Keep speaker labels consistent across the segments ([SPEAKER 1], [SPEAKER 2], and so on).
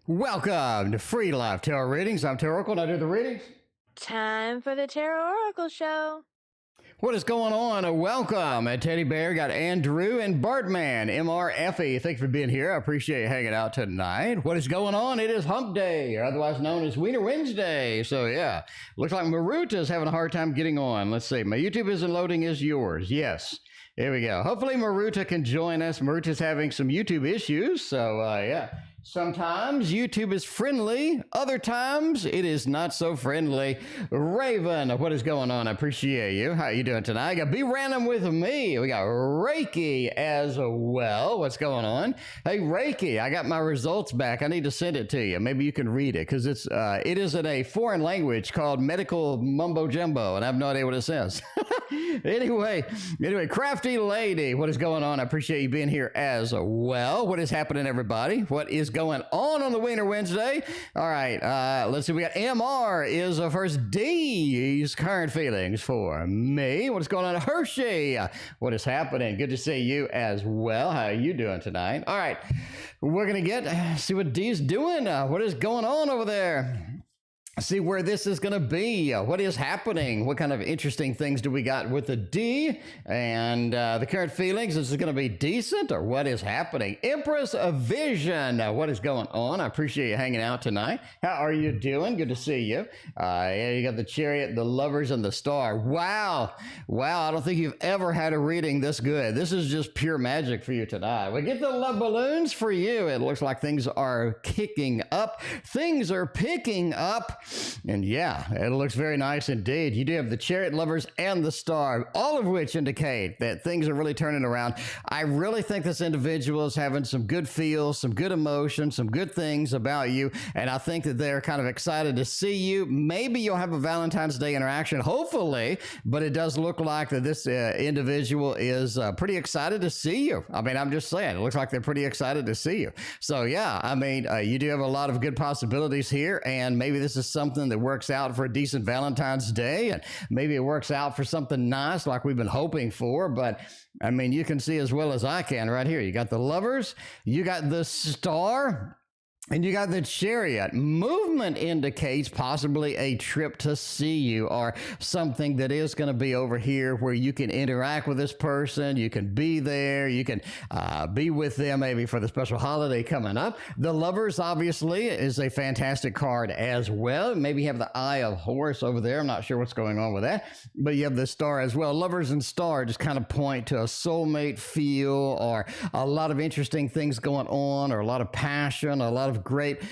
[SPEAKER 1] Welcome to Free Live Tarot Readings. I'm TarotOracle and I do the readings.
[SPEAKER 2] Time for the TarotOracle show.
[SPEAKER 1] What is going on? Welcome at TeddyBear. Got Andrew and Bartman, MRFE. Thanks for being here. I appreciate you hanging out tonight. What is going on? It is Hump Day, or otherwise known as Wiener Wednesday. So yeah, looks like Maruta is having a hard time getting on. Let's see. My YouTube isn't loading as yours. Yes. There we go. Hopefully Maruta can join us. Maruta's having some YouTube issues. So yeah. Sometimes YouTube is friendly, other times it is not so friendly. Raven, what is going on? I appreciate you. How you doing tonight? I got Be Random with me. We got Reiki as well. What's going on? Hey, Reiki, I got my results back. I need to send it to you. Maybe you can read it because it is in a foreign language called medical mumbo jumbo, and I have no idea what it says. Anyway, CraftyLady, what is going on? I appreciate you being here as well. What is happening, everybody? What is going on the Wiener Wednesday? All right, let's see. We got MR is first. D's current feelings for me. What is going on, Hershey? What is happening? Good to see you as well. How are you doing tonight? All right, we're gonna see what D's doing. What is going on over there? See where this is going to be. What is happening? What kind of interesting things do we got with the D? And the current feelings, is it going to be decent or what is happening? Empress of Vision, what is going on? I appreciate you hanging out tonight. How are you doing? Good to see you. Yeah, you got the Chariot, the Lovers, and the Star. Wow. Wow, I don't think you've ever had a reading this good. This is just pure magic for you tonight. We get the love balloons for you. It looks like things are kicking up. Things are picking up. And yeah, it looks very nice indeed. You do have the Chariot, Lovers, and the Star, all of which indicate that things are really turning around. I really think this individual is having some good feels, some good emotions, some good things about you. And I think that they're kind of excited to see you. Maybe you'll have a Valentine's Day interaction, hopefully, but it does look like that this individual is pretty excited to see you. I mean, I'm just saying, it looks like they're pretty excited to see you. So yeah, I mean, you do have a lot of good possibilities here, and maybe this is something that works out for a decent Valentine's Day, and maybe it works out for something nice like we've been hoping for. But I mean, you can see as well as I can right here. You got the Lovers, you got the Star, and you got the Chariot. Movement indicates possibly a trip to see you, or something that is going to be over here where you can interact with this person. You can be there. You can be with them maybe for the special holiday coming up. The Lovers, obviously, is a fantastic card as well. Maybe you have the Eye of Horse over there. I'm not sure what's going on with that. But you have the Star as well. Lovers and Star just kind of point to a soulmate feel, or a lot of interesting things going on, or a lot of passion, a lot of great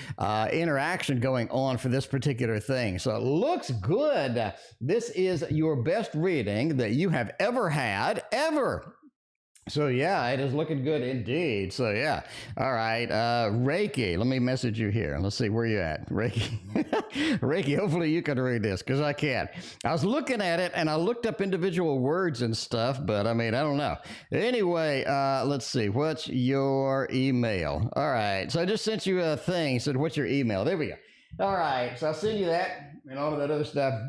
[SPEAKER 1] interaction going on for this particular thing. So it looks good. This is your best reading that you have ever had, ever. So yeah, it is looking good indeed. So yeah. All right. Reiki, let me message you here. Let's see where you at. Reiki. Reiki, hopefully you can read this because I can't. I was looking at it and I looked up individual words and stuff, but I mean, I don't know. Anyway, let's see. What's your email? All right. So I just sent you a thing. Said, what's your email? There we go. All right. So I'll send you that and all of that other stuff.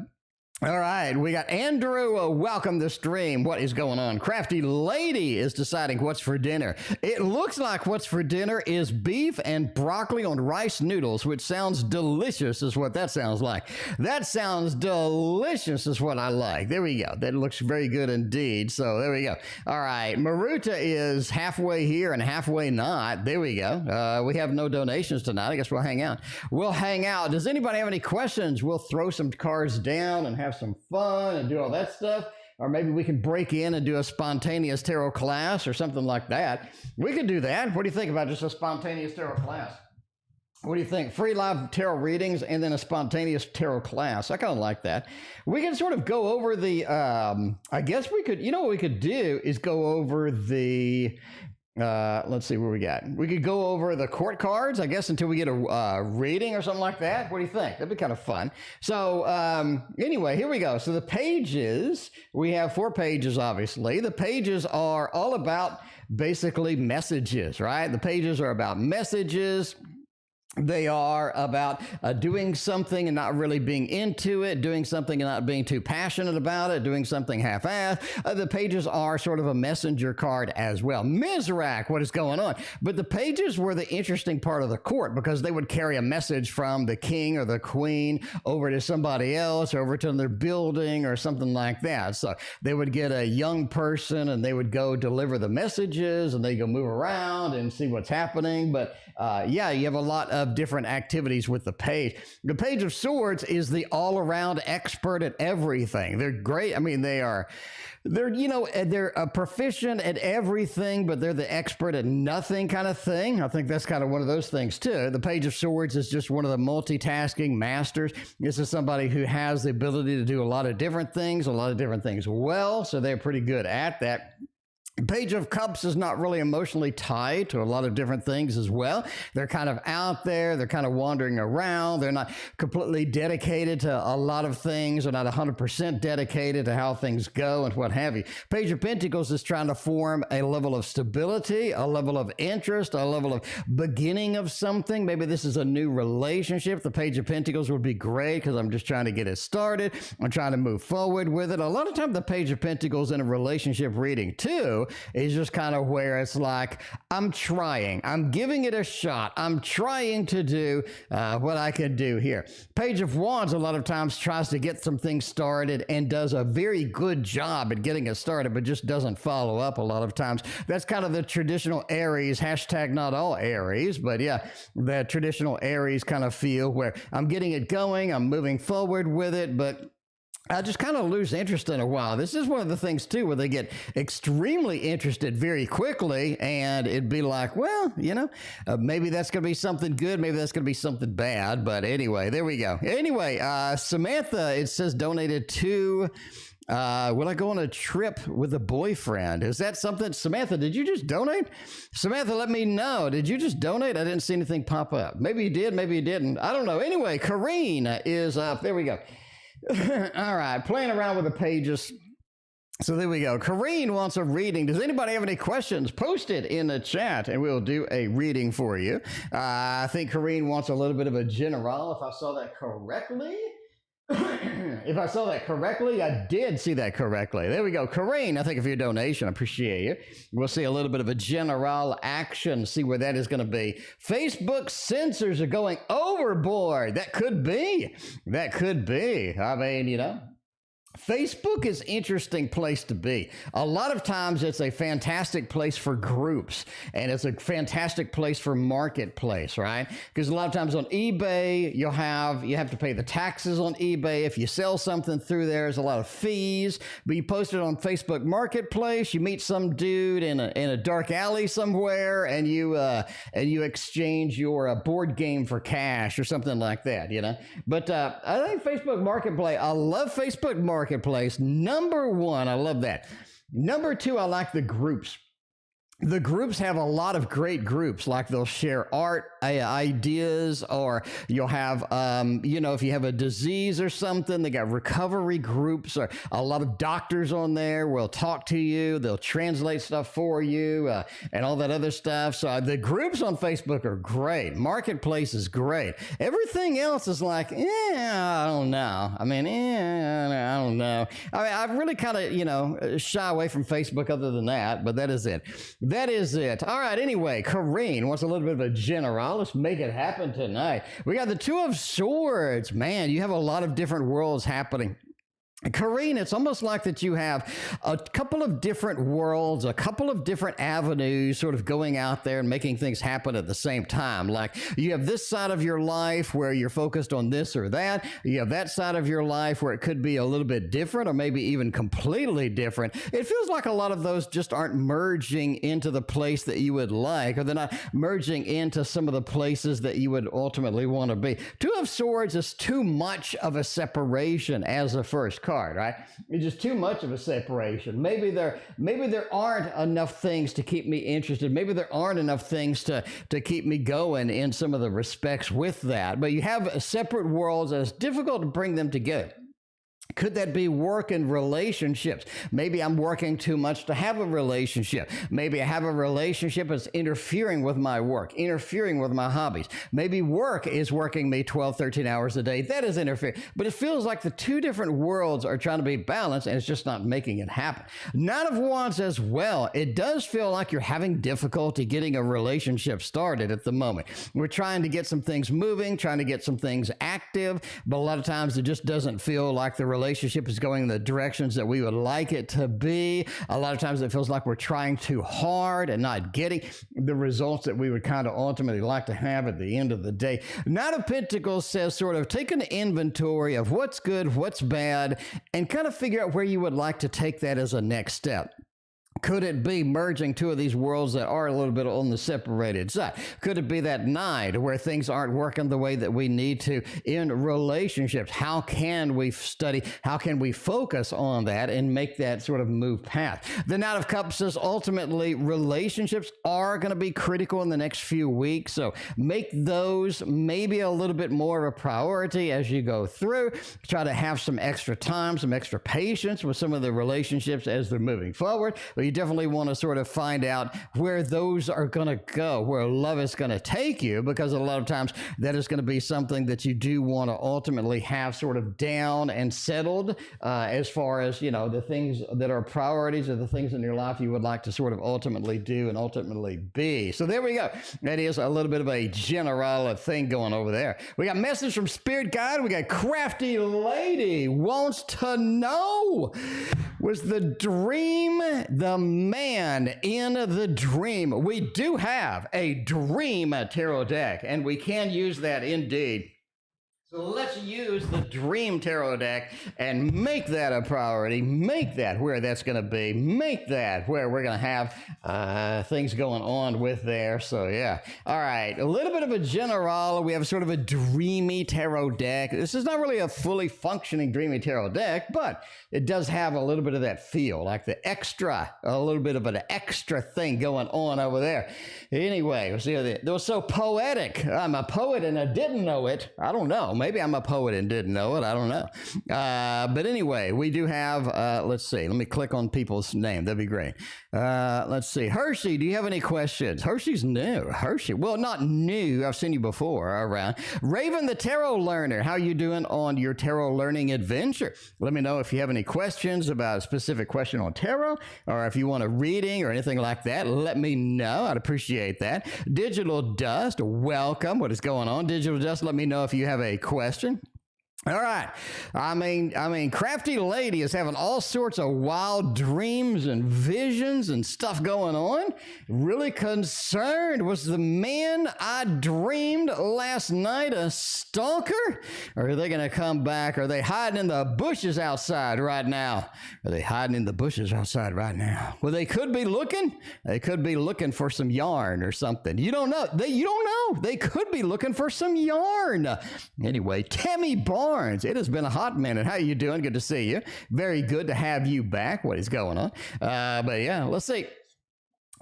[SPEAKER 1] All right, we got Andrew. Welcome to the stream. What is going on? CraftyLady is deciding what's for dinner. It looks like what's for dinner is beef and broccoli on rice noodles, which sounds delicious is what that sounds like. That sounds delicious is what I like. There we go. That looks very good indeed. So there we go. All right, Maruta is halfway here and halfway not. There we go. We have no donations tonight. I guess we'll hang out. We'll hang out. Does anybody have any questions? We'll throw some cards down and have some fun and do all that stuff. Or maybe we can break in and do a spontaneous tarot class or something like that. We could do that. What do you think about just a spontaneous tarot class? What do you think? Free live tarot readings and then a spontaneous tarot class. I kind of like that. We can sort of go over the, I guess we could, you know what we could do is go over the, let's see where we got. We could go over the court cards, I guess, until we get a reading or something like that. What do you think? That'd be kind of fun. So anyway, here we go. So the pages, we have 4 pages, obviously. The pages are all about basically messages, right? The pages are about messages. They are about doing something and not really being into it, doing something and not being too passionate about it, doing something half-assed. The pages are sort of a messenger card as well. Mizrak, what is going on? But the pages were the interesting part of the court because they would carry a message from the king or the queen over to somebody else, or over to their building or something like that. So they would get a young person and they would go deliver the messages and they go move around and see what's happening. But yeah, you have a lot of different activities with the page. The Page of Swords is the all-around expert at everything. They're great. I mean, they're proficient at everything, but they're the expert at nothing kind of thing. I think that's kind of one of those things too. The Page of Swords is just one of the multitasking masters. This is somebody who has the ability to do a lot of different things well, so they're pretty good at that. Page of Cups is not really emotionally tied to a lot of different things as well. They're kind of out there. They're kind of wandering around. They're not completely dedicated to a lot of things. They're not 100% dedicated to how things go and what have you. Page of Pentacles is trying to form a level of stability, a level of interest, a level of beginning of something. Maybe this is a new relationship. The Page of Pentacles would be great because I'm just trying to get it started. I'm trying to move forward with it. A lot of times the Page of Pentacles in a relationship reading too is just kind of where it's like, I'm trying, I'm giving it a shot, I'm trying to do what I can do here. Page of Wands a lot of times tries to get some things started and does a very good job at getting it started, but just doesn't follow up a lot of times. That's kind of the traditional Aries, hashtag not all Aries, but yeah, the traditional Aries kind of feel where I'm getting it going, I'm moving forward with it, but I just kind of lose interest in a while. This is one of the things, too, where they get extremely interested very quickly, and it'd be like, well, maybe that's going to be something good, maybe that's going to be something bad, but anyway, there we go. Anyway, Samantha, it says, donated to... will I go on a trip with a boyfriend? Is that something? Samantha, did you just donate? Samantha, let me know. Did you just donate? I didn't see anything pop up. Maybe you did, maybe you didn't. I don't know. Anyway, Carine is up. There we go. All right, playing around with the pages. So there we go. Carine wants a reading. Does anybody have any questions? Post it in the chat and we'll do a reading for you. I think Carine wants a little bit of a general, if I saw that correctly. If I saw that correctly, I did see that correctly. There we go. Carine, I think for your donation, I appreciate you. We'll see a little bit of a general action, see where that is going to be. Facebook censors are going overboard. That could be. That could be. I mean, Facebook is an interesting place to be. A lot of times it's a fantastic place for groups, and it's a fantastic place for marketplace, right? Because a lot of times on eBay, you have to pay the taxes on eBay. If you sell something through there's a lot of fees, but you post it on Facebook Marketplace, you meet some dude in a dark alley somewhere, and you exchange your board game for cash or something like that, But I think Facebook Marketplace, I love Facebook Marketplace. Number one, I love that. Number two, I like the groups. The groups have a lot of great groups, like they'll share art ideas, or you'll have, if you have a disease or something, they got recovery groups, or a lot of doctors on there will talk to you. They'll translate stuff for you and all that other stuff. So the groups on Facebook are great. Marketplace is great. Everything else is like, I don't know. I mean, I don't know. I mean, I really kind of, shy away from Facebook other than that, but that is it. That is it. All right, anyway, Carine wants a little bit of a general. Let's make it happen tonight. We got the Two of Swords. Man, you have a lot of different worlds happening. Carine, it's almost like that you have a couple of different worlds, a couple of different avenues sort of going out there and making things happen at the same time. Like you have this side of your life where you're focused on this or that. You have that side of your life where it could be a little bit different or maybe even completely different. It feels like a lot of those just aren't merging into the place that you would like, or they're not merging into some of the places that you would ultimately want to be. Two of Swords is too much of a separation as a first card, right? It's just too much of a separation. Maybe there aren't enough things to keep me interested. Maybe there aren't enough things to keep me going in some of the respects with that. But you have separate worlds, and it's difficult to bring them together. Could that be work and relationships? Maybe I'm working too much to have a relationship. Maybe I have a relationship that's interfering with my work, interfering with my hobbies. Maybe work is working me 12, 13 hours a day. That is interfering. But it feels like the two different worlds are trying to be balanced, and it's just not making it happen. Nine of Wands as well. It does feel like you're having difficulty getting a relationship started at the moment. We're trying to get some things moving, trying to get some things active, but a lot of times it just doesn't feel like the relationship is going in the directions that we would like it to be. A lot of times it feels like we're trying too hard and not getting the results that we would kind of ultimately like to have at the end of the day. Knight of Pentacles says sort of take an inventory of what's good, what's bad, and kind of figure out where you would like to take that as a next step. Could it be merging two of these worlds that are a little bit on the separated side? Could it be that night where things aren't working the way that we need to in relationships? How can we study? How can we focus on that and make that sort of move path? The Knight of Cups says ultimately relationships are going to be critical in the next few weeks. So make those maybe a little bit more of a priority as you go through. Try to have some extra time, some extra patience with some of the relationships as they're moving forward. But you definitely want to sort of find out where those are going to go, where love is going to take you, because a lot of times that is going to be something that you do want to ultimately have sort of down and settled as far as, you know, the things that are priorities or the things in your life you would like to sort of ultimately do and ultimately be. So there we go. That is a little bit of a general thing going over there. We got message from Spirit Guide. We got CraftyLady wants to know, was the dream the man in the dream? We do have a dream tarot deck, and we can use that indeed. So let's use the Dream Tarot deck and make that a priority, make that where that's going to be, make that where we're going to have things going on with there. So yeah. All right. A little bit of a general. We have sort of a dreamy tarot deck. This is not really a fully functioning dreamy tarot deck, but it does have a little bit of that feel, like the extra, a little bit of an extra thing going on over there. Anyway, we'll see how that was so poetic. I'm a poet and I didn't know it. I don't know. Maybe I'm a poet and didn't know it. I don't know. But anyway, we do have, let's see. Let me click on people's name. That'd be great. Let's see. Hershey, do you have any questions? Hershey's new. Hershey. Well, not new. I've seen you before around. Raven the Tarot Learner, how you doing on your tarot learning adventure? Let me know if you have any questions about a specific question on tarot, or if you want a reading or anything like that. Let me know. I'd appreciate that. DigitalDust, welcome. What is going on? DigitalDust, let me know if you have a question. All right. I mean, CraftyLady is having all sorts of wild dreams and visions and stuff going on. Really concerned. Was the man I dreamed last night a stalker? Or are they going to come back? Are they hiding in the bushes outside right now? Are they hiding in the bushes outside right now? Well, they could be looking. They could be looking for some yarn or something. You don't know. You don't know. They could be looking for some yarn. Anyway, Tammy Barnes. It has been a hot minute. How you doing? Good to see you. Very good to have you back. What is going on? But yeah, let's see.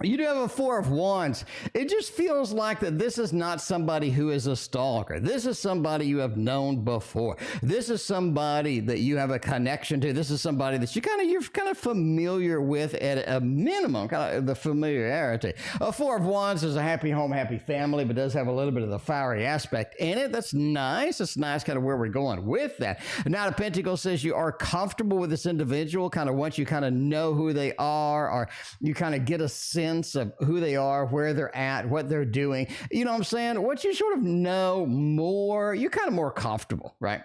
[SPEAKER 1] You do have a Four of Wands. It just feels like that this is not somebody who is a stalker. This is somebody you have known before. This is somebody that you have a connection to. This is somebody that you're kind of familiar with at a minimum, kind of the familiarity. A Four of Wands is a happy home, happy family, but does have a little bit of the fiery aspect in it. That's nice. It's nice kind of where we're going with that. Knight of Pentacles says you are comfortable with this individual, kind of once you kind of know who they are, or you kind of get a sense of who they are, where they're at, what they're doing. You know what I'm saying? Once you sort of know more, you're kind of more comfortable, right?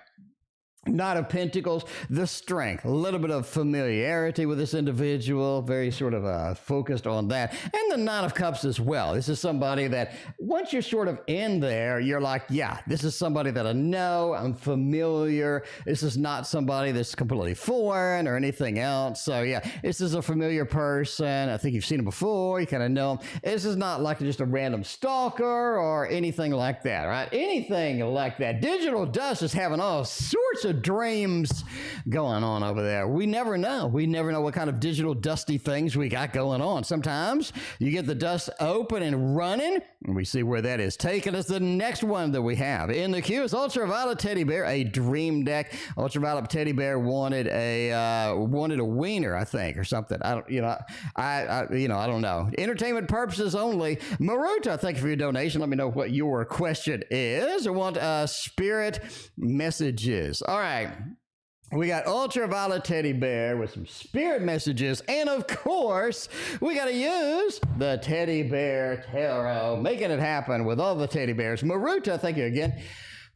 [SPEAKER 1] Knight of Pentacles, the strength, a little bit of familiarity with this individual, very sort of focused on that. And the Knight of Cups as well. This is somebody that once you're sort of in there, you're like, yeah, this is somebody that I know, I'm familiar. This is not somebody that's completely foreign or anything else. So yeah, this is a familiar person. I think you've seen him before. You kind of know him. This is not like just a random stalker or anything like that, right? Anything like that. DigitalDust is having all sorts of dreams going on over there. We never know. We never know what kind of digital dusty things we got going on. Sometimes you get the dust open and running, And we see where that is taking us. The next one that we have in the queue is Ultraviolet TeddyBear, a dream deck. Ultraviolet TeddyBear wanted a wiener, I think, or something. I don't know. Entertainment purposes only. Maruta, thank you for your donation. Let me know what your question is. I want spirit messages. All right. We got Ultraviolet TeddyBear with some spirit messages. And of course, we got to use the Teddy Bear Tarot, making it happen with all the teddy bears. Maruta, thank you again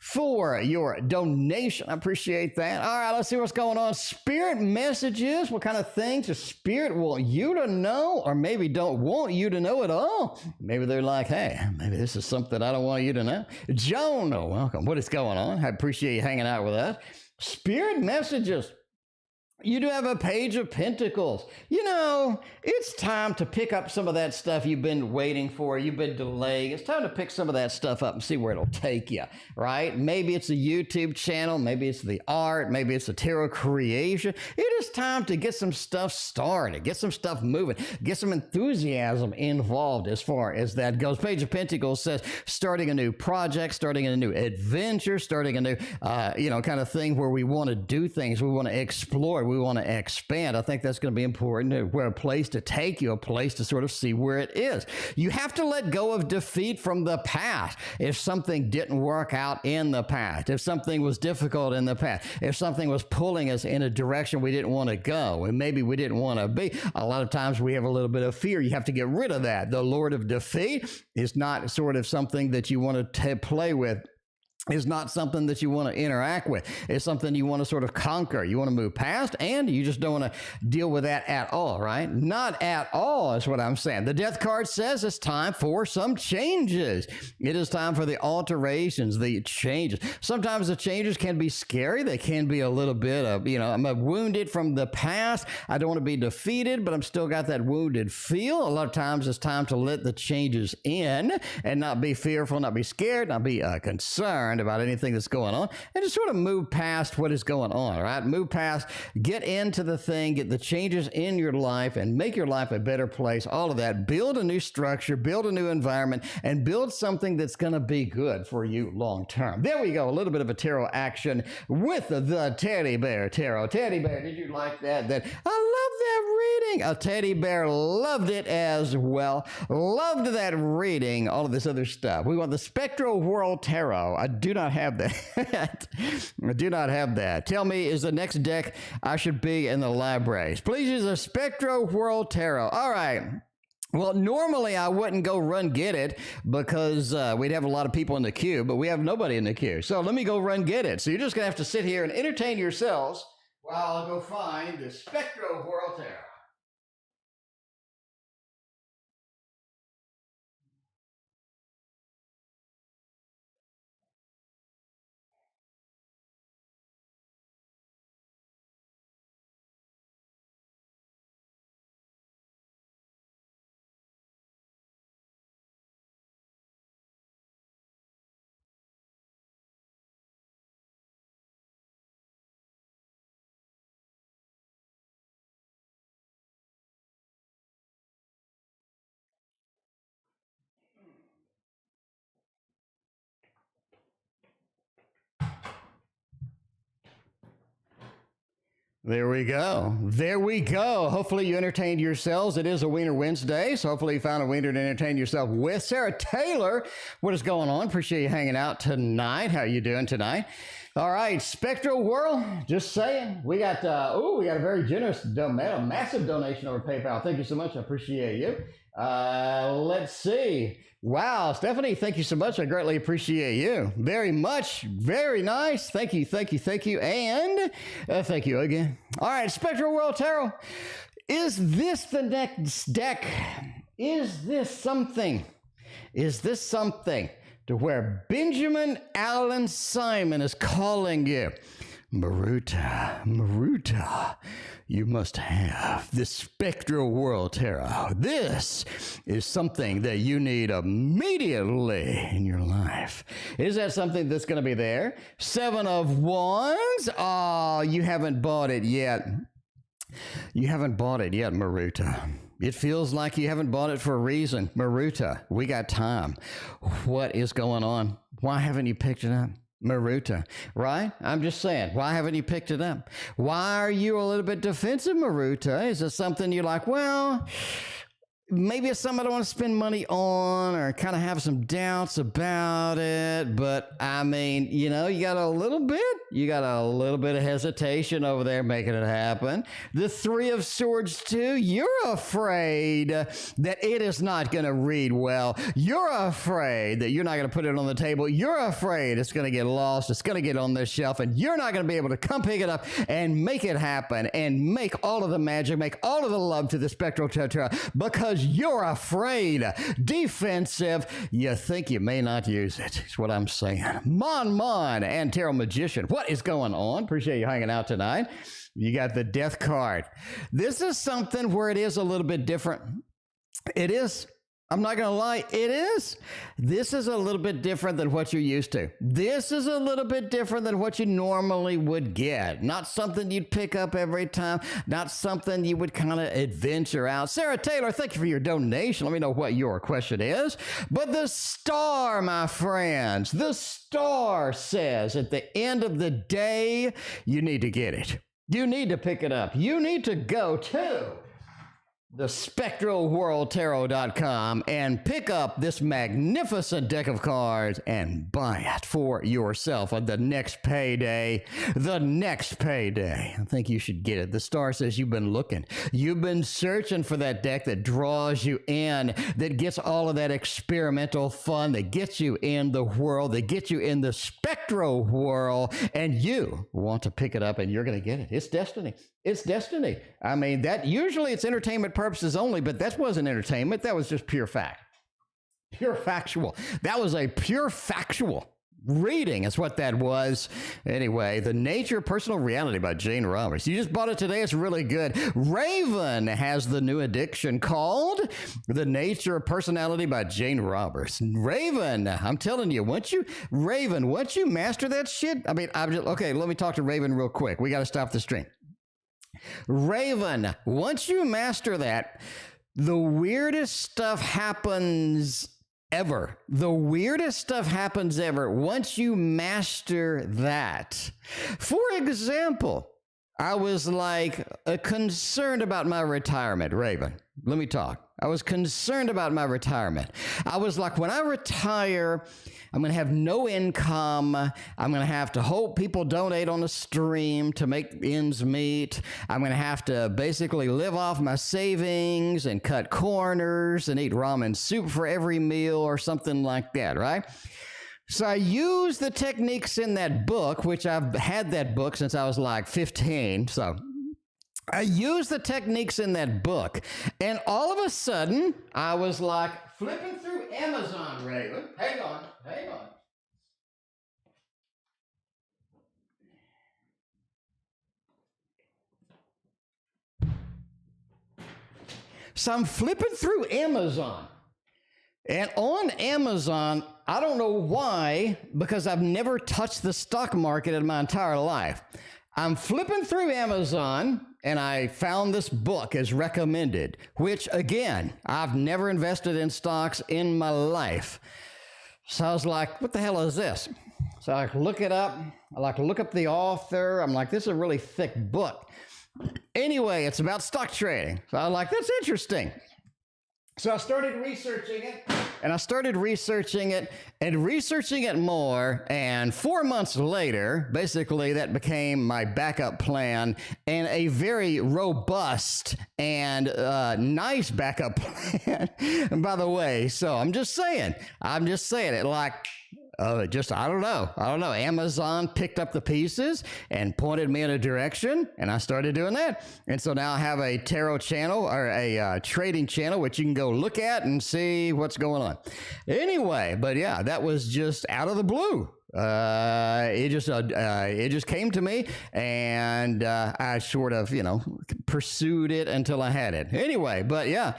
[SPEAKER 1] for your donation. I appreciate that. All right, let's see what's going on. Spirit messages. What kind of things does Spirit want you to know, or maybe don't want you to know at all? Maybe they're like, hey, maybe this is something I don't want you to know. Joan, welcome. What is going on? I appreciate you hanging out with us. Spirit messages. You do have a Page of Pentacles. You know, it's time to pick up some of that stuff you've been waiting for, you've been delaying. It's time to pick some of that stuff up and see where it'll take you, right? Maybe it's a YouTube channel, maybe it's the art, maybe it's a tarot creation. It is time to get some stuff started, get some stuff moving, get some enthusiasm involved as far as that goes. Page of Pentacles says starting a new project, starting a new adventure, starting a new, kind of thing where we want to do things, we want to explore, we want to expand. I think that's going to be important. Where a place to take you, a place to sort of see where it is. You have to let go of defeat from the past. If something didn't work out in the past, if something was difficult in the past, if something was pulling us in a direction we didn't want to go, and maybe we didn't want to be, a lot of times we have a little bit of fear. You have to get rid of that. The Lord of Defeat is not sort of something that you want to play with. Is not something that you want to interact with. It's something you want to sort of conquer. You want to move past, and you just don't want to deal with that at all, right? Not at all is what I'm saying. The Death card says it's time for some changes. It is time for the alterations, the changes. Sometimes the changes can be scary. They can be a little bit of, I'm wounded from the past. I don't want to be defeated, but I'm still got that wounded feel. A lot of times it's time to let the changes in and not be fearful, not be scared, not be concerned about anything that's going on, and just sort of move past what is going on, right? Move past, get into the thing, get the changes in your life, and make your life a better place. All of that. Build a new structure, build a new environment, and build something that's going to be good for you long term. There we go. A little bit of a tarot action with the Teddy Bear Tarot. Teddy Bear, did you like that? I love that reading. A teddy bear loved it as well. Loved that reading. All of this other stuff. We want the Spectrowhirl Tarot. I do not have that. I do not have that. Tell me, is the next deck I should be in the libraries? Please use a Spectrowhirl Tarot. All right. Well, normally I wouldn't go run get it because we'd have a lot of people in the queue, but we have nobody in the queue. So let me go run get it. So you're just going to have to sit here and entertain yourselves while I'll go find the Spectrowhirl Tarot. There we go. There we go. Hopefully you entertained yourselves. It is a Wiener Wednesday, so hopefully you found a wiener to entertain yourself with. Sarah Taylor, what is going on? Appreciate you hanging out tonight. How you doing tonight? All right, Spectrowhirl, just saying. We got a very generous, massive donation over PayPal. Thank you so much. I appreciate you. Let's see. Wow, Stephanie, thank you so much. I greatly appreciate you very much. Very nice. Thank you, thank you, thank you. And thank you again. All right, Spectrowhirl Tarot. Is this the next deck? Is this something? Is this something to where Benjamin Allen Simon is calling you? Maruta, you must have this Spectrowhirl Tarot. This is something that you need immediately in your life. Is that something that's going to be there? 7 of Wands. Oh, you haven't bought it yet. You haven't bought it yet, Maruta. It feels like you haven't bought it for a reason. Maruta, we got time. What is going on? Why haven't you picked it up? Maruta, right? I'm just saying, why haven't you picked it up? Why are you a little bit defensive, Maruta? Is it something you're like, well, maybe it's something I don't want to spend money on, or kind of have some doubts about it? But I mean, you know, you got a little bit of hesitation over there making it happen. The Three of Swords too, you're afraid that it is not going to read well. You're afraid that you're not going to put it on the table. You're afraid it's going to get lost. It's going to get on this shelf, and you're not going to be able to come pick it up and make it happen and make all of the magic, make all of the love to the spectral tetra, because you're afraid. Defensive. You think you may not use it. That's what I'm saying. Mon and Tarot Magician, what is going on? Appreciate you hanging out tonight. You got the Death card. This is something where it is a little bit different. It is. I'm not going to lie, it is. This is a little bit different than what you're used to. This is a little bit different than what you normally would get. Not something you'd pick up every time. Not something you would kind of adventure out. Sarah Taylor, thank you for your donation. Let me know what your question is. But the star, my friends, the star says at the end of the day, you need to get it. You need to pick it up. You need to go to the Spectrowhirl and pick up this magnificent deck of cards and buy it for yourself on the next payday. The next payday. I think you should get it. The star says you've been looking. You've been searching for that deck that draws you in, that gets all of that experimental fun, that gets you in the whirl, that gets you in the Spectrowhirl, and you want to pick it up and you're going to get it. It's destiny. It's destiny. I mean, that usually it's entertainment purposes only, but that wasn't entertainment. That was just pure fact. Pure factual. That was a pure factual reading is what that was. Anyway, The Nature of Personal Reality by Jane Roberts. You just bought it today. It's really good. Raven has the new edition called The Nature of Personality by Jane Roberts. Raven, I'm telling you, once you master that shit, I mean, okay, let me talk to Raven real quick. We got to stop the stream. Raven, once you master that, the weirdest stuff happens ever. The weirdest stuff happens ever once you master that. For example, I was like concerned about my retirement, Raven. Let me talk. I was concerned about my retirement. I was like, when I retire, I'm going to have no income. I'm going to have to hope people donate on the stream to make ends meet. I'm going to have to basically live off my savings and cut corners and eat ramen soup for every meal or something like that, right? So I used the techniques in that book, which I've had that book since I was like 15. So I used the techniques in that book, and all of a sudden, I was like flipping through Amazon, Raven. Hang on. So I'm flipping through Amazon, and on Amazon, I don't know why, because I've never touched the stock market in my entire life. I'm flipping through Amazon, and I found this book as recommended, which, again, I've never invested in stocks in my life. So I was like, what the hell is this? So I look it up. I like to look up the author. I'm like, this is a really thick book. Anyway, it's about stock trading. So I was like, that's interesting. So I started researching it, and researching it more, and 4 months later, basically that became my backup plan, and a very robust and nice backup plan, and by the way. So I'm just saying it like, I don't know. Amazon picked up the pieces and pointed me in a direction, and I started doing that. And so now I have a tarot channel, or a trading channel, which you can go look at and see what's going on. Anyway, but yeah, that was just out of the blue. It just came to me, and I sort of, pursued it until I had it. Anyway, but yeah,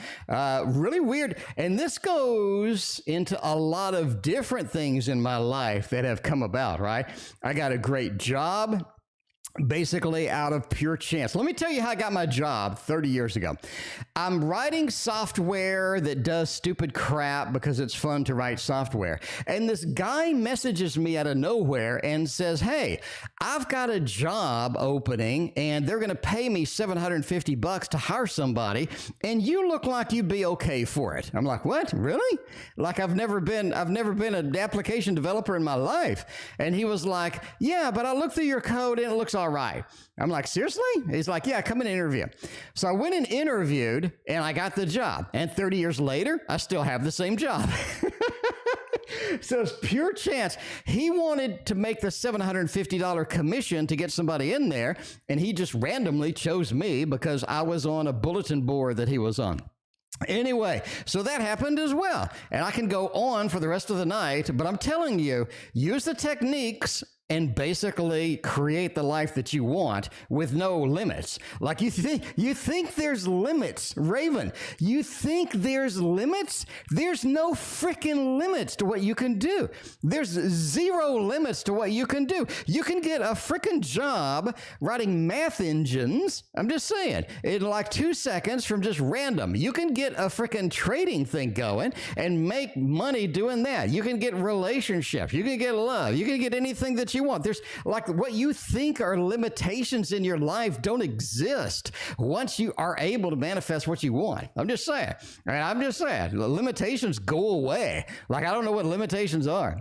[SPEAKER 1] really weird. And this goes into a lot of different things in my life that have come about, right? I got a great job. basically out of pure chance. Let me tell you how I got my job 30 years ago. I'm writing software that does stupid crap because it's fun to write software. And this guy messages me out of nowhere and says, hey, I've got a job opening and they're going to pay me $750 to hire somebody. And you look like you'd be okay for it. I'm like, what? Really? Like I've never been an application developer in my life. And he was like, yeah, but I looked through your code and it looks all right. I'm like, seriously? He's like, yeah, come and interview. So I went and interviewed and I got the job. And 30 years later, I still have the same job. So it's pure chance. He wanted to make the $750 commission to get somebody in there. And he just randomly chose me because I was on a bulletin board that he was on. Anyway, so that happened as well. And I can go on for the rest of the night, but I'm telling you, use the techniques and basically create the life that you want with no limits. Like you think there's limits, Raven. You think there's limits? There's no freaking limits to what you can do. There's zero limits to what you can do. You can get a freaking job writing math engines. I'm just saying, in like 2 seconds from just random. You can get a freaking trading thing going and make money doing that. You can get relationships. You can get love. You can get anything that you want. There's like what you think are limitations in your life don't exist once you are able to manifest what you want. I'm just saying. Right? I'm just saying. The limitations go away. Like I don't know what limitations are.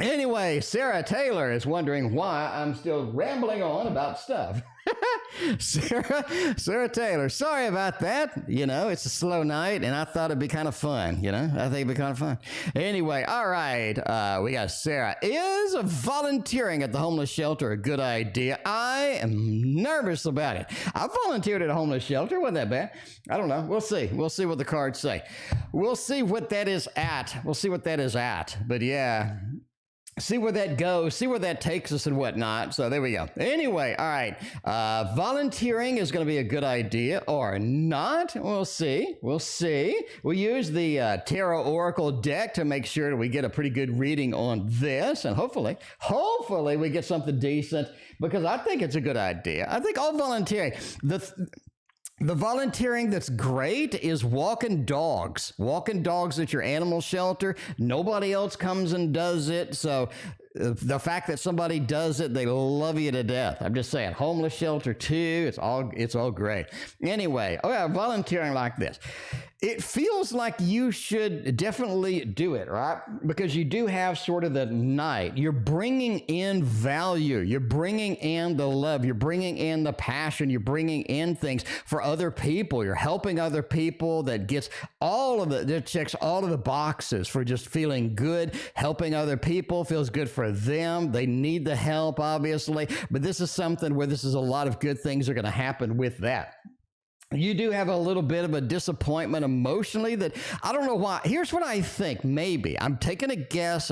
[SPEAKER 1] Anyway, Sarah Taylor is wondering why I'm still rambling on about stuff. Sarah Taylor, sorry about that. You know, it's a slow night, and I thought it'd be kind of fun. You know, I think it'd be kind of fun. Anyway, all right, we got Sarah. Is volunteering at the homeless shelter a good idea? I am nervous about it. I volunteered at a homeless shelter. Wasn't that bad? I don't know. We'll see. We'll see what the cards say. We'll see what that is at. We'll see what that is at. But yeah. See where that goes, see where that takes us and whatnot. So there we go. Anyway, all right. Volunteering is going to be a good idea or not. We'll see. We'll see. We'll use the TarotOracle deck to make sure that we get a pretty good reading on this. And hopefully we get something decent because I think it's a good idea. I think all volunteering, the volunteering that's great is walking dogs at your animal shelter. Nobody else comes and does it. So the fact that somebody does it, they love you to death. I'm just saying, homeless shelter too. It's all great. Anyway, volunteering like this. It feels like you should definitely do it, right? Because you do have sort of the night. You're bringing in value. You're bringing in the love. You're bringing in the passion. You're bringing in things for other people. You're helping other people that checks all of the boxes for just feeling good. Helping other people feels good for them. They need the help, obviously. But this is something where this is a lot of good things are going to happen with that. You do have a little bit of a disappointment emotionally that I don't know why. Here's what I think. Maybe I'm taking a guess.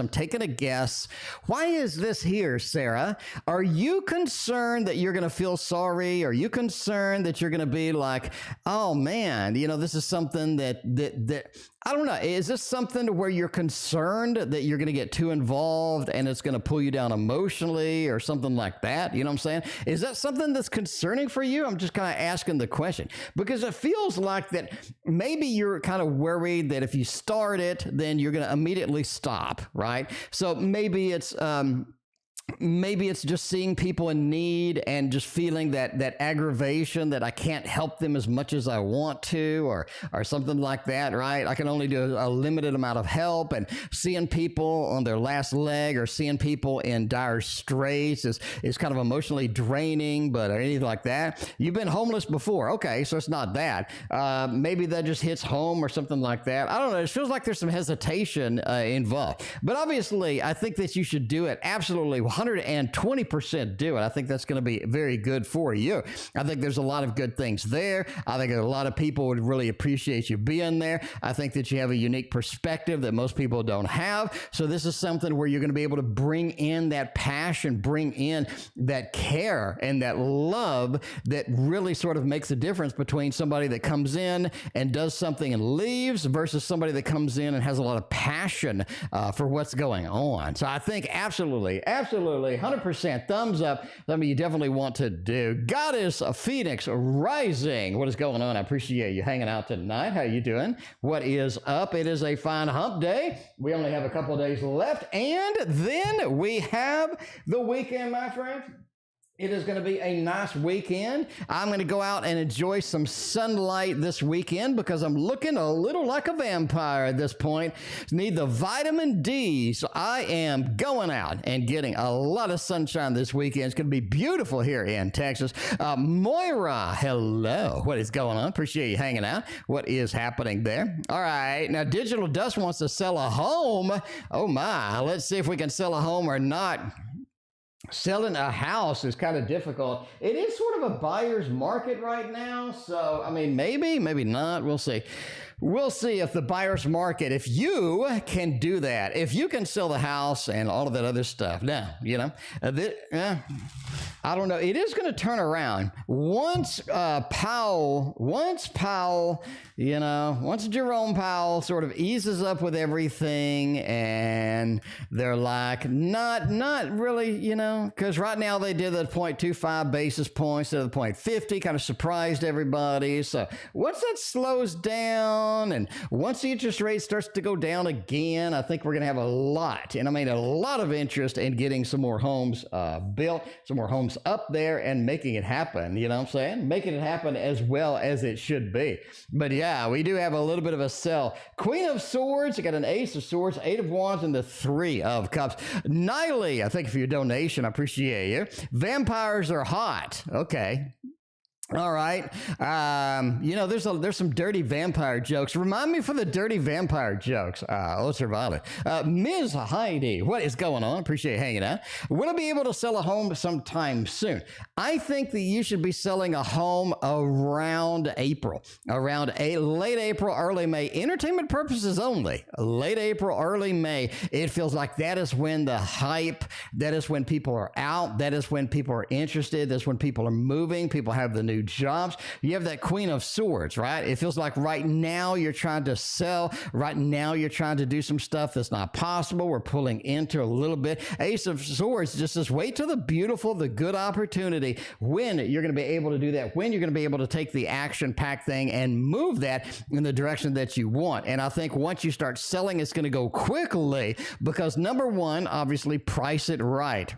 [SPEAKER 1] Why is this here, Sarah? Are you concerned that you're going to feel sorry? Are you concerned that you're going to be like, oh man, you know, this is something that I don't know. Is this something where you're concerned that you're going to get too involved and it's going to pull you down emotionally or something like that? You know what I'm saying? Is that something that's concerning for you? I'm just kind of asking the question because it feels like that maybe you're kind of worried that if you start it, then you're going to immediately stop, right? So maybe it's just seeing people in need and just feeling that aggravation that I can't help them as much as I want to or something like that, right? I can only do a limited amount of help, and seeing people on their last leg or seeing people in dire straits is kind of emotionally draining, but or anything like that. You've been homeless before. Okay, so it's not that. Maybe that just hits home or something like that. I don't know. It feels like there's some hesitation involved. But obviously, I think that you should do it absolutely 120% do it. I think that's going to be very good for you. I think there's a lot of good things there. I think a lot of people would really appreciate you being there. I think that you have a unique perspective that most people don't have. So this is something where you're going to be able to bring in that passion, bring in that care and that love that really sort of makes a difference between somebody that comes in and does something and leaves versus somebody that comes in and has a lot of passion for what's going on. So I think absolutely absolutely. 100% thumbs up. Something you definitely want to do. Goddess Phoenix Rising. What is going on? I appreciate you hanging out tonight. How you doing? What is up? It is a fine hump day. We only have a couple of days left. And then we have the weekend, my friends. It is going to be a nice weekend. I'm going to go out and enjoy some sunlight this weekend because I'm looking a little like a vampire at this point. Need the vitamin D. So I am going out and getting a lot of sunshine this weekend. It's going to be beautiful here in Texas. Moira, hello. What is going on? Appreciate you hanging out. What is happening there? All right. Now, DigitalDust wants to sell a home. Oh, my. Let's see if we can sell a home or not. Selling a house is kind of difficult. It is sort of a buyer's market right now. So, I mean, maybe not. We'll see. We'll see if the buyer's market, if you can do that, if you can sell the house and all of that other stuff. Now, you know, I don't know. It is going to turn around once Powell, once Jerome Powell sort of eases up with everything and they're like, not really, you know, because right now they did the 0.25 basis points instead of the 0.50, kind of surprised everybody. So once that slows down and once the interest rate starts to go down again, I think we're going to have a lot of interest in getting some more homes built, some more homes up there and making it happen. You know what I'm saying? Making it happen as well as it should be. But yeah, we do have a little bit of a sell. Queen of Swords, you got an Ace of Swords, 8 of Wands, and the 3 of Cups. Nylie, I thank you for your donation. I appreciate you. Vampires are hot. Okay. All right. You know, there's some dirty vampire jokes. Remind me for the dirty vampire jokes. Ultraviolet. Ms. Heidi, what is going on? Appreciate you hanging out. Will I be able to sell a home sometime soon? I think that you should be selling a home around April, late April, early May. Entertainment purposes only. Late April, early May. It feels like that is when the hype, that is when people are out, that is when people are interested, that's when people are moving, people have the new jobs. You have that Queen of Swords, right? It feels like right now you're trying to sell. Right now you're trying to do some stuff that's not possible. We're pulling into a little bit. Ace of Swords just says, wait till the beautiful, the good opportunity, when you're going to be able to do that, when you're going to be able to take the action-packed thing and move that in the direction that you want. And I think once you start selling, it's going to go quickly because number one, obviously price it right.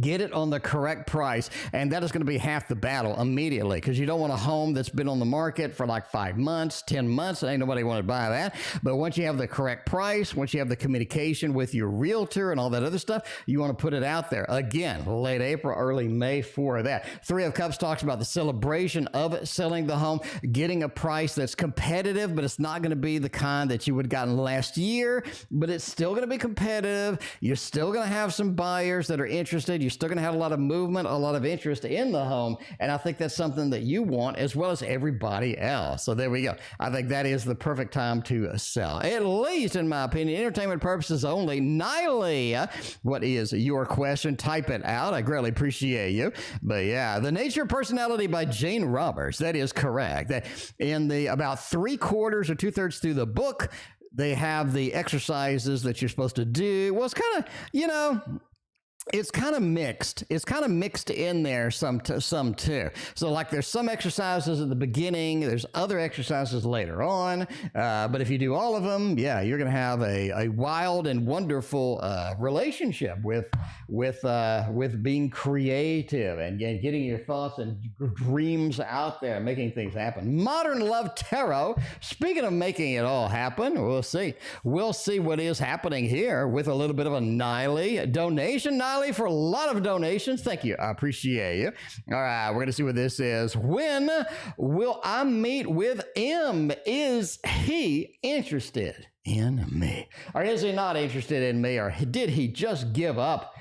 [SPEAKER 1] Get it on the correct price, and that is going to be half the battle immediately because you don't want a home that's been on the market for like 5 months, 10 months. Ain't nobody want to buy that. But once you have the correct price, once you have the communication with your realtor and all that other stuff, you want to put it out there. Again, late April, early May for that. 3 of Cups talks about the celebration of selling the home, getting a price that's competitive, but it's not going to be the kind that you would have gotten last year, but it's still going to be competitive. You're still going to have some buyers that are interested. You're still going to have a lot of movement, a lot of interest in the home. And I think that's something that you want as well as everybody else. So there we go. I think that is the perfect time to sell, at least in my opinion. Entertainment purposes only. Nylie, what is your question? Type it out. I greatly appreciate you. But yeah, The Nature of Personality by Jane Roberts. That is correct. That in the about 3/4 or 2/3 through the book, they have the exercises that you're supposed to do. Well, it's kind of, you know, it's kind of mixed. It's kind of mixed in there some too. So like there's some exercises at the beginning, there's other exercises later on. But if you do all of them, yeah, you're going to have a wild and wonderful relationship with being creative and getting your thoughts and dreams out there, making things happen. Modern Love Tarot. Speaking of making it all happen, we'll see. We'll see what is happening here with a little bit of a Nylie donation. Nylie, for a lot of donations. Thank you. I appreciate you. All right, we're going to see what this is. When will I meet with M? Is he interested in me? Or is he not interested in me? Or did he just give up?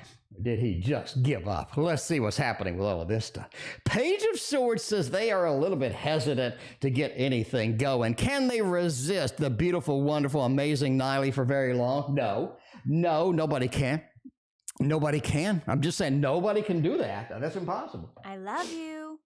[SPEAKER 1] Let's see what's happening with all of this stuff. Page of Swords says they are a little bit hesitant to get anything going. Can they resist the beautiful, wonderful, amazing Nylie for very long? No, nobody can. Nobody can. I'm just saying nobody can do that. That's impossible.
[SPEAKER 2] I love you.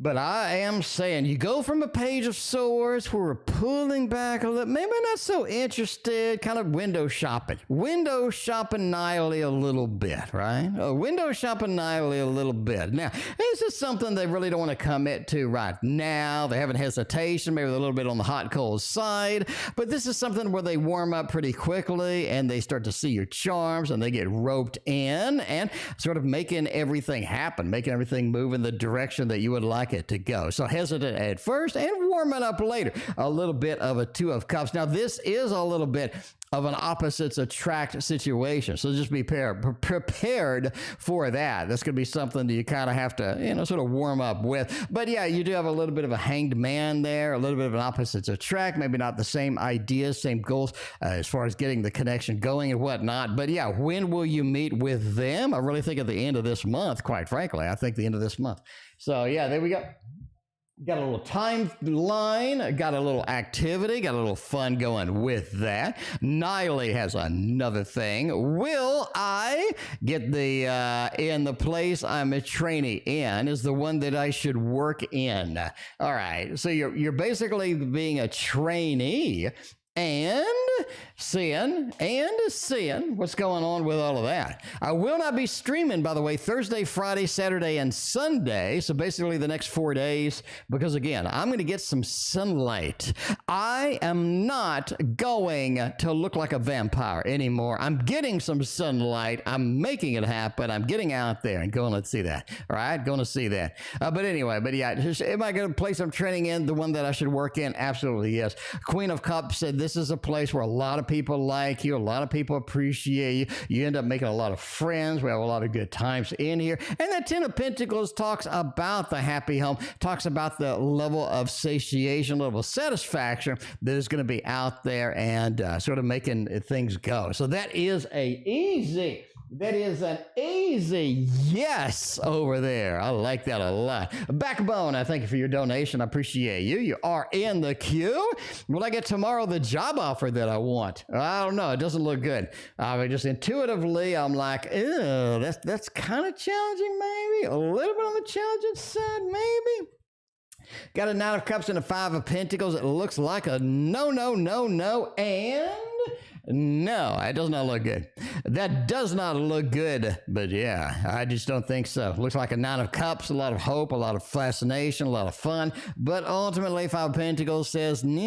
[SPEAKER 1] But I am saying, you go from a page of swords where we're pulling back a little, maybe not so interested, kind of window shopping Nylie a little bit, right? Window shopping Nylie a little bit. Now, this is something they really don't want to commit to right now. They're having hesitation, maybe a little bit on the hot cold side, but this is something where they warm up pretty quickly and they start to see your charms and they get roped in and sort of making everything happen, making everything move in the direction that you would like it to go. So hesitant at first and warming up later. A little bit of a Two of Cups. Now this is a little bit of an opposites attract situation. So just be prepared for that. This could be something that you kind of have to, sort of warm up with. But yeah, you do have a little bit of a hanged man there, a little bit of an opposites attract, maybe not the same ideas, same goals as far as getting the connection going and whatnot. But yeah, when will you meet with them? I really think at the end of this month, quite frankly. I think the end of this month. So yeah, there we go. Got a little timeline, got a little activity, got a little fun going with that. Nylie has another thing. Will I get in the place I'm a trainee in is the one that I should work in? All right, so you're basically being a trainee and seeing what's going on with all of that. I will not be streaming, by the way, Thursday, Friday, Saturday, and Sunday. So basically the next 4 days, because again, I'm going to get some sunlight. I am not going to look like a vampire anymore. I'm getting some sunlight. I'm making it happen. I'm getting out there and going to see that. All right, going to see that. But yeah, am I going to place I'm training in, the one that I should work in? Absolutely, yes. Queen of Cups said this is a place where a lot of people like you, a lot of people appreciate you. You end up making a lot of friends. We have a lot of good times in here. And that Ten of Pentacles talks about the happy home, talks about the level of satiation, level of satisfaction that is going to be out there and sort of making things go. So that is an easy yes over there. I like that a lot. Backbone, I thank you for your donation. I appreciate you. You are in the queue. Will I get tomorrow the job offer that I want? I don't know. It doesn't look good. Just intuitively, I'm like, ew, that's kind of challenging, maybe. A little bit on the challenging side, maybe. Got a Nine of Cups and a Five of Pentacles. It looks like a no, and no, it does not look good. That does not look good, but yeah, I just don't think so. Looks like a Nine of Cups, a lot of hope, a lot of fascination, a lot of fun, but ultimately Five of Pentacles says, no,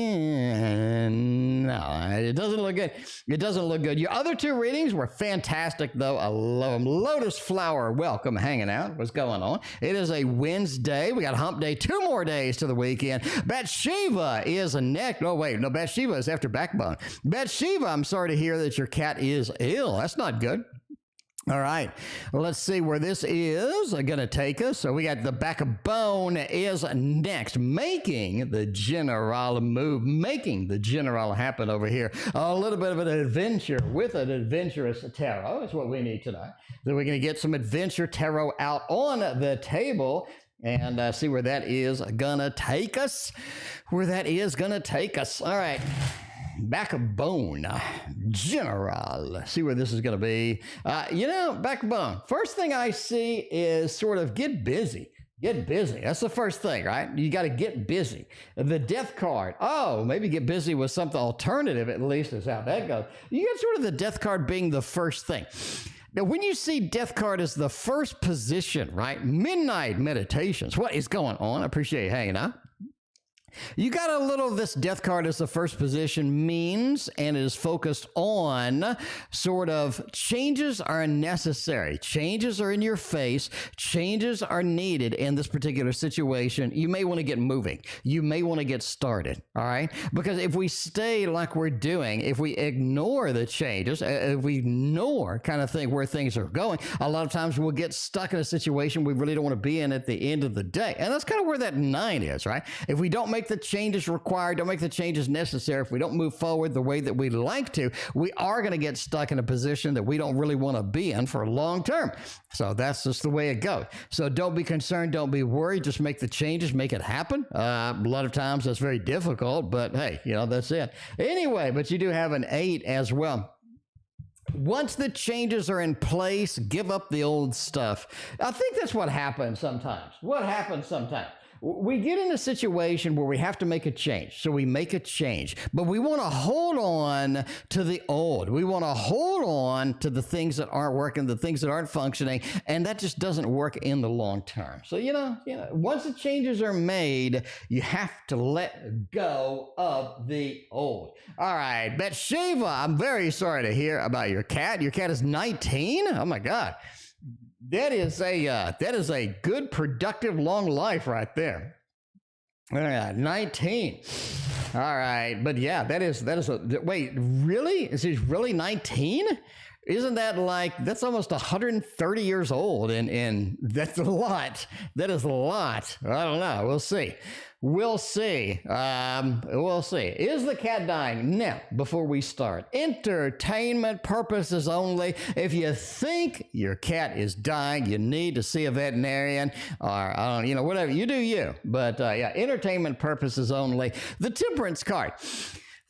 [SPEAKER 1] it doesn't look good. It doesn't look good. Your other two readings were fantastic, though. I love them. Lotus Flower, welcome, hanging out. What's going on? It is a Wednesday. We got Hump Day, 2 more days to the weekend. Batsheva is next. Oh, wait, no, Batsheva is after Backbone. Batsheva, I'm sorry to hear that your cat is ill. That's not good. All right, well, let's see where this is going to take us. So we got the Backbone is next, making the general move, making the general happen over here. A little bit of an adventure with an adventurous tarot is what we need tonight. So we're going to get some adventure tarot out on the table and see where that is going to take us. All right. Backbone general. See where this is going to be. Backbone. First thing I see is sort of get busy. Get busy. That's the first thing, right? You got to get busy. The Death card. Oh, maybe get busy with something alternative, at least is how that goes. You get sort of the Death card being the first thing. Now, when you see Death card as the first position, right? Midnight meditations. What is going on? I appreciate you hanging out. You got a little of this Death card as the first position means, and it is focused on sort of changes are necessary. Changes are in your face. Changes are needed in this particular situation. You may want to get moving. You may want to get started, all right? Because if we stay like we're doing, if we ignore the changes, if we ignore kind of thing where things are going, a lot of times we'll get stuck in a situation we really don't want to be in at the end of the day. And that's kind of where that 9 is, right? If we don't make the changes required, don't make the changes necessary, if we don't move forward the way that we like to, we are going to get stuck in a position that we don't really want to be in for a long term. So that's just the way it goes. So don't be concerned, don't be worried, just make the changes, make it happen. A lot of times that's very difficult, but hey, that's it. Anyway, but you do have an 8 as well. Once the changes are in place, give up the old stuff. I think that's what happens sometimes. we get in a situation where we have to make a change. So we make a change, but we want to hold on to the old. We want to hold on to the things that aren't working, the things that aren't functioning, and that just doesn't work in the long term. So, once the changes are made, you have to let go of the old. All right, Batsheva, I'm very sorry to hear about your cat. Your cat is 19? Oh my God. That is a good, productive, long life right there. 19. All right, but yeah, wait, really? Is he really 19? Isn't that that's almost 130 years old, and that's a lot. That is a lot. I don't know. We'll see. We'll see. We'll see. Is the cat dying? Now, before we start, entertainment purposes only. If you think your cat is dying, you need to see a veterinarian, or whatever. You do you. But yeah, entertainment purposes only. The temperance card.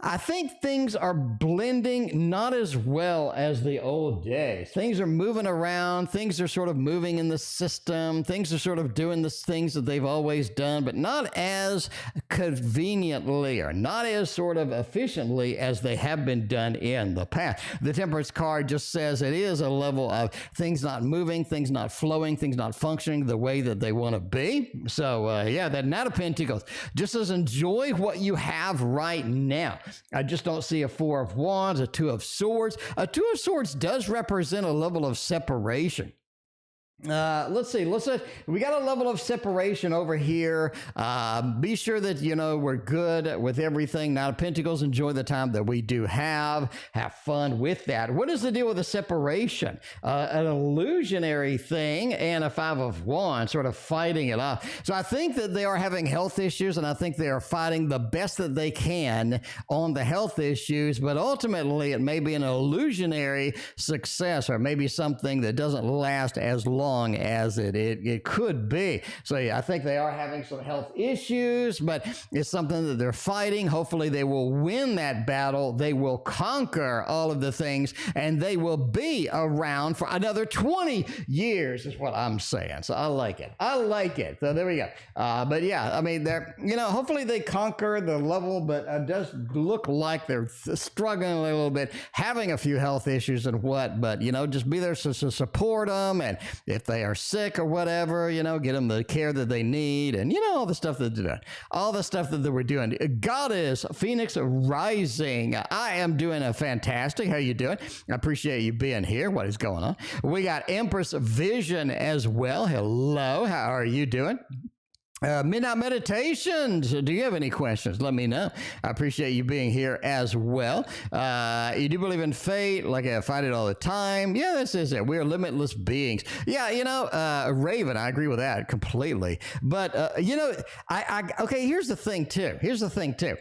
[SPEAKER 1] I think things are blending not as well as the old days. Things are moving around. Things are sort of moving in the system. Things are sort of doing the things that they've always done, but not as conveniently or not as sort of efficiently as they have been done in the past. The temperance card just says it is a level of things not moving, things not flowing, things not functioning the way that they want to be. So yeah, that Knight of Pentacles just says enjoy what you have right now. I just don't see a Four of Wands, a Two of Swords. A Two of Swords does represent a level of separation. Let's see. We got a level of separation over here. Be sure that, we're good with everything. Knight of Pentacles, enjoy the time that we do have. Have fun with that. What is the deal with the separation? An illusionary thing and a Five of Wands sort of fighting it off. So I think that they are having health issues, and I think they are fighting the best that they can on the health issues, but ultimately it may be an illusionary success, or maybe something that doesn't last as long as it could be. So yeah, I think they are having some health issues, but it's something that they're fighting. Hopefully they will win that battle. They will conquer all of the things, and they will be around for another 20 years is what I'm saying. So I like it. So there we go. But yeah, I mean, they're, hopefully they conquer the level, but it does look like they're struggling a little bit, having a few health issues and but just be there to support them. And if they are sick or whatever, get them the care that they need, and all the stuff that they're doing, all the stuff that we're doing. Goddess Phoenix Rising, I am doing a fantastic. How you doing? I appreciate you being here. What is going on? We got Empress Vision as well. Hello, how are you doing? Midnight Meditations, do you have any questions? Let me know. I appreciate you being here as well. You do believe in fate, like I fight it all the time. Yeah, this is it. We're limitless beings. Yeah, Raven, I agree with that completely. But, okay, here's the thing too.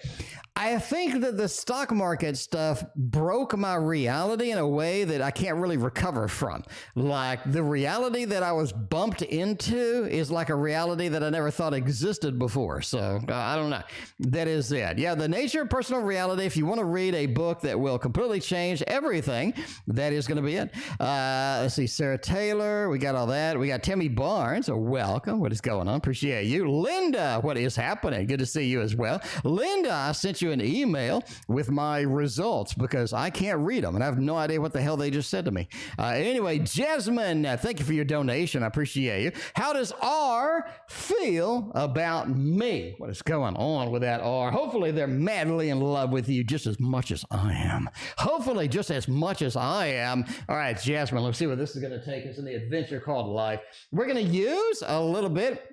[SPEAKER 1] I think that the stock market stuff broke my reality in a way that I can't really recover from. Like, the reality that I was bumped into is like a reality that I never thought existed before. So I don't know. That is it. Yeah, The Nature of Personal Reality. If you want to read a book that will completely change everything, that is going to be it. Let's see, Sarah Taylor. We got all that. We got Tammy Barnes. Welcome. What is going on? Appreciate you. Linda, what is happening? Good to see you as well. Linda, I sent you an email with my results because I can't read them and I have no idea what the hell they just said to me. Anyway, Jasmine, thank you for your donation. I appreciate you. How does R feel about me? What is going on with that R? Hopefully they're madly in love with you just as much as I am. Hopefully just as much as I am. All right, Jasmine, let's see where this is going to take us in the adventure called life. We're going to use a little bit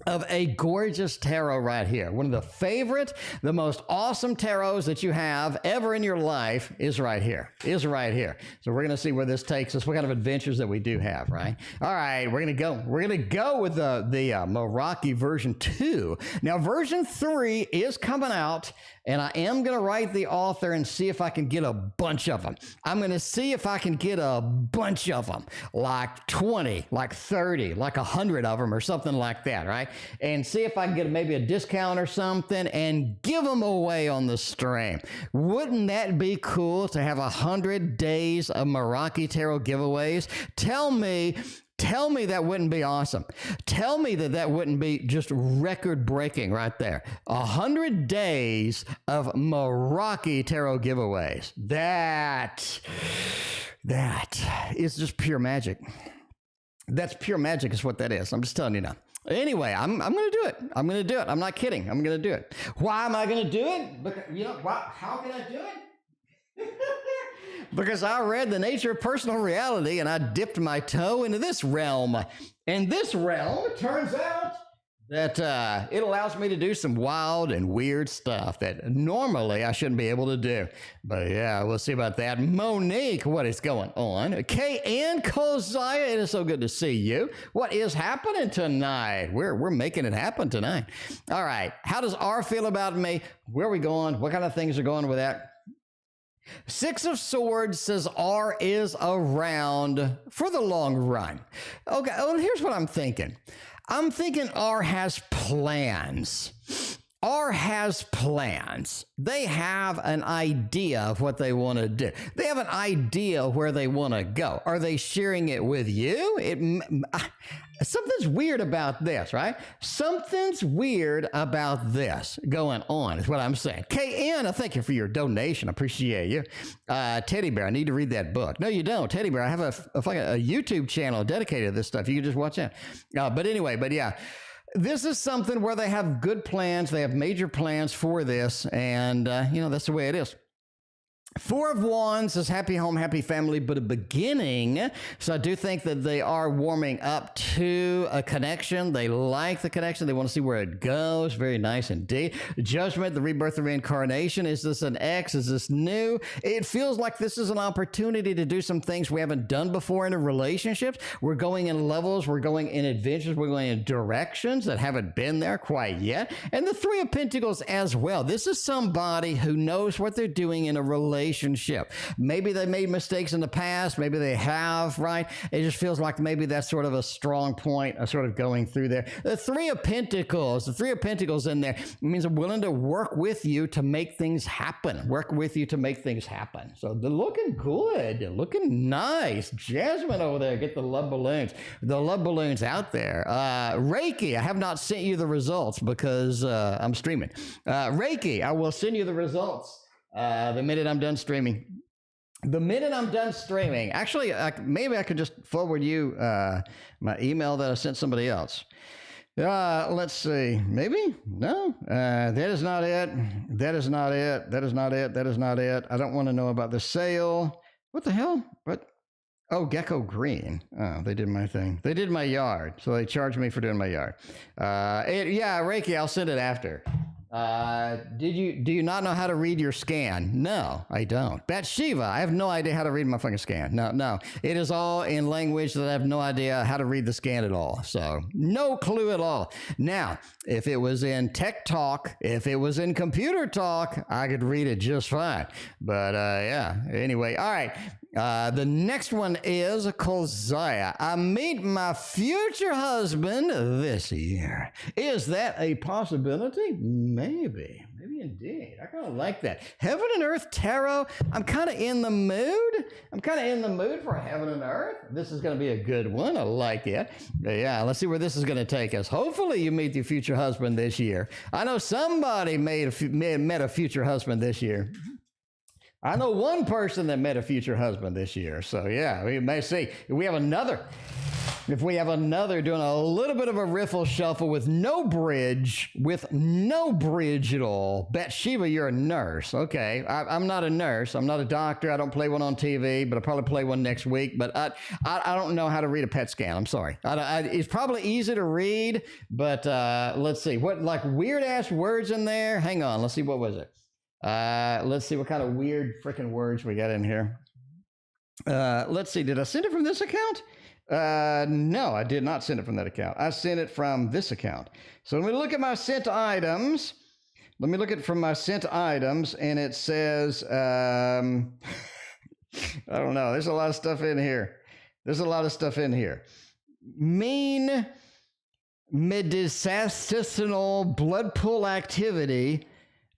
[SPEAKER 1] of a gorgeous tarot right here. One of the most awesome tarots that you have ever in your life is right here. So we're going to see where this takes us, what kind of adventures that we do have, right? All right, we're going to go with the Meraki version 2. Now, version 3 is coming out, and I am going to write the author and see if I can get a bunch of them. I'm going to see if I can get a bunch of them, like 20, like 30, like 100 of them or something like that, right? And see if I can get maybe a discount or something and give them away on the stream. Wouldn't that be cool to have 100 days of Meraki Tarot giveaways? Tell me Tell me that wouldn't be awesome. Tell me that that wouldn't be just record-breaking right there. 100 days of Meraki tarot giveaways. That is just pure magic. That's pure magic is what that is. I'm just telling you now. Anyway, I'm going to do it. I'm going to do it. I'm not kidding. I'm going to do it. Why am I going to do it? Because, how can I do it? Because I read The Nature of Personal Reality and I dipped my toe into this realm. And this realm, it turns out that it allows me to do some wild and weird stuff that normally I shouldn't be able to do. But yeah, we'll see about that. Monique, what is going on? Kay and Kozaya, it is so good to see you. What is happening tonight? We're making it happen tonight. All right, how does R feel about me? Where are we going? What kind of things are going with that? Six of Swords says R is around for the long run. Okay, well, here's what I'm thinking. I'm thinking R has plans. R has plans. They have an idea of what they want to do. They have an idea where they want to go. Are they sharing it with you? Something's weird about this, right? Something's weird about this going on is what I'm saying. KN, thank you for your donation. I appreciate you. Teddy Bear, I need to read that book. No, you don't. Teddy Bear, I have a YouTube channel dedicated to this stuff. You can just watch that. But anyway, yeah. This is something where they have good plans. They have major plans for this. And, that's the way it is. Four of Wands says happy home, happy family, but a beginning. So I do think that they are warming up to a connection. They like the connection. They want to see where it goes. Very nice indeed. Judgment, the rebirth, the reincarnation. Is this an X? Is this new? It feels like this is an opportunity to do some things we haven't done before in a relationship. We're going in levels. We're going in adventures. We're going in directions that haven't been there quite yet. And the Three of Pentacles as well. This is somebody who knows what they're doing in a relationship. Maybe they made mistakes in the past. Maybe they have, right? It just feels like maybe that's sort of a strong point, sort of going through there. The Three of Pentacles in there means I'm willing to work with you to make things happen. Work with you to make things happen. So they're looking good. They're looking nice. Jasmine over there, get the love balloons. The love balloons out there. Reiki, I have not sent you the results because I'm streaming. Reiki, I will send you the results. The minute I'm done streaming. Actually, maybe I could just forward you my email that I sent somebody else. Let's see. Maybe? No? That is not it. I don't want to know about the sale. What the hell? What? Oh, Gecko Green. Oh, they did my thing. They did my yard. So they charged me for doing my yard. Reiki, I'll send it after. Do you not know how to read your scan? No, I don't. Batsheva, I have no idea how to read my fucking scan. No. It is all in language that I have no idea how to read the scan at all. So no clue at all. Now, if it was in tech talk, if it was in computer talk, I could read it just fine. But, anyway, all right. The next one is Kozaya. I meet my future husband this year. Is that a possibility? Maybe indeed. I kind of like that. Heaven and Earth Tarot. I'm kind of in the mood. For Heaven and Earth. This is going to be a good one. I like it. Yeah, let's see where this is going to take us. Hopefully you meet your future husband this year. I know somebody met a future husband this year. I know one person that met a future husband this year. So yeah, we may see. If we have another doing a little bit of a riffle shuffle with no bridge at all. Batsheva, you're a nurse. Okay, I'm not a nurse. I'm not a doctor. I don't play one on TV, but I'll probably play one next week. But I don't know how to read a PET scan. I'm sorry. It's probably easy to read, but let's see. What, like weird ass words in there? Hang on. Let's see. What was it? Let's see what kind of weird freaking words we got in here. Let's see. Did I send it from this account? No, I did not send it from that account. I sent it from this account. So let me look at my sent items. And it says, I don't know. There's a lot of stuff in here. Mean medicinal blood pool activity.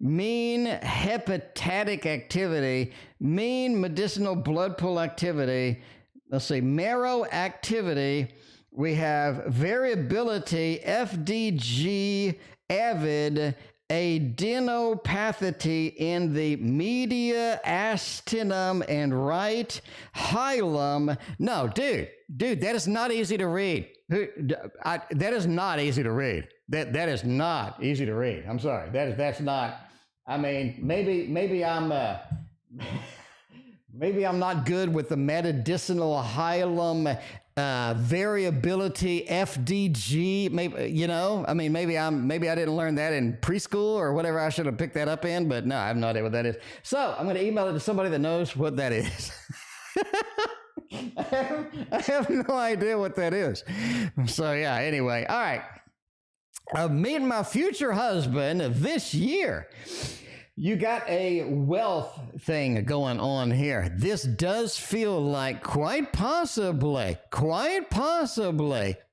[SPEAKER 1] Mean hepatic activity, mean medicinal blood pool activity, let's see, marrow activity, We have variability, FDG, avid, adenopathy in the mediastinum and right hilum. No, dude, that is not easy to read. That is not easy to read. That is not easy to read. I'm sorry. That's not. I mean, maybe I'm maybe I'm not good with the medicinal hilum. Variability, FDG, maybe, you know, I mean, maybe I didn't learn that in preschool or whatever. I should have picked that up in, but no, I have no idea what that is. So I'm going to email it to somebody that knows what that is. I have no idea what that is. So yeah, anyway, all right. Meeting my future husband this year. You got a wealth thing going on here. This does feel like quite possibly,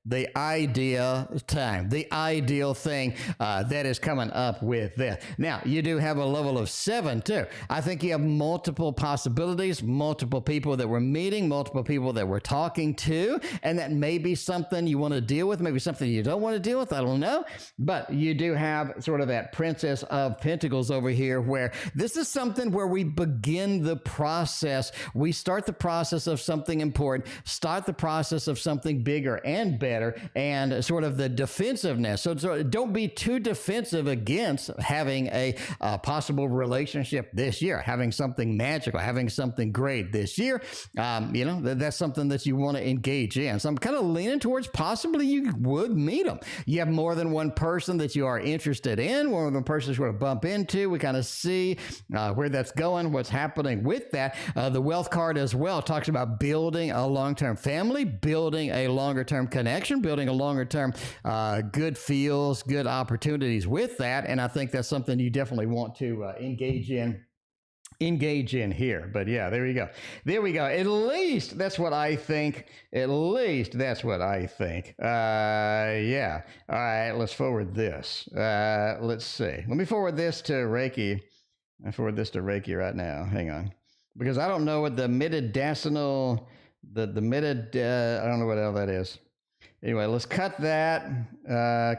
[SPEAKER 1] the ideal time, the ideal thing that is coming up with this. Now, you do have a level of 7, too. I think you have multiple possibilities, multiple people that we're meeting, multiple people that we're talking to, and that may be something you want to deal with, maybe something you don't want to deal with, I don't know. But you do have sort of that Princess of Pentacles over here, where this is something where we begin the process. We start the process of something important, start the process of something bigger and better, and sort of the defensiveness. So don't be too defensive against having a possible relationship this year, having something magical, having something great this year. You know, that's something that you want to engage in. So I'm kind of leaning towards possibly you would meet them. You have more than one person that you are interested in, more than one person you want to bump into. We kind of see where that's going, what's happening with that. The wealth card as well talks about building a long-term family, building a longer-term connection, building a longer-term good feels, good opportunities with that. And I think that's something you definitely want to engage in here. But yeah, there we go. At least that's what I think. Yeah. All right, let's forward this. Let's see. Let me forward this to Reiki. I forward this to Reiki right now. Hang on. Because I don't know what the metadacinal, I don't know what the hell that is. Anyway, let's cut that.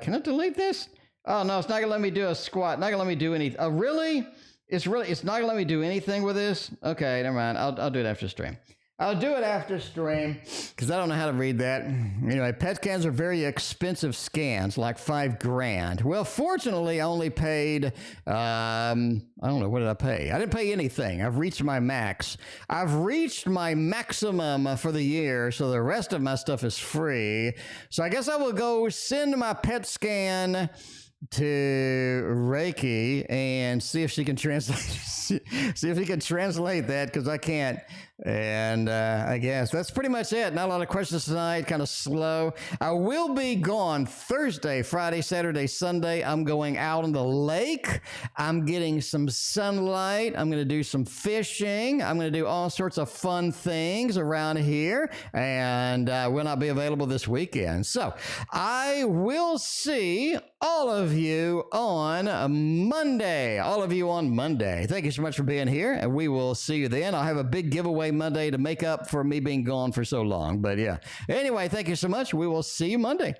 [SPEAKER 1] Can I delete this? Oh, no, it's not going to let me do a squat. Not going to let me do anything. Oh, really? It's not going to let me do anything with this? Okay, never mind. I'll do it after stream. I'll do it after stream because I don't know how to read that. Anyway, PET scans are very expensive scans, like $5,000. Well, fortunately, I only paid, I don't know, what did I pay? I didn't pay anything. I've reached my max. I've reached my maximum for the year, so the rest of my stuff is free. So I guess I will go send my PET scan to Reiki and see if she can translate that, because I can't. And I guess that's pretty much it. Not a lot of questions tonight, kind of slow. I will be gone Thursday, Friday, Saturday, Sunday. I'm going out on the lake. I'm getting some sunlight. I'm going to do some fishing. I'm going to do all sorts of fun things around here, and will not be available this weekend. So I will see all of you on Monday. Thank you so much for being here, and we will see you then. I'll have a big giveaway Monday to make up for me being gone for so long. But yeah. Anyway, thank you so much. We will see you Monday.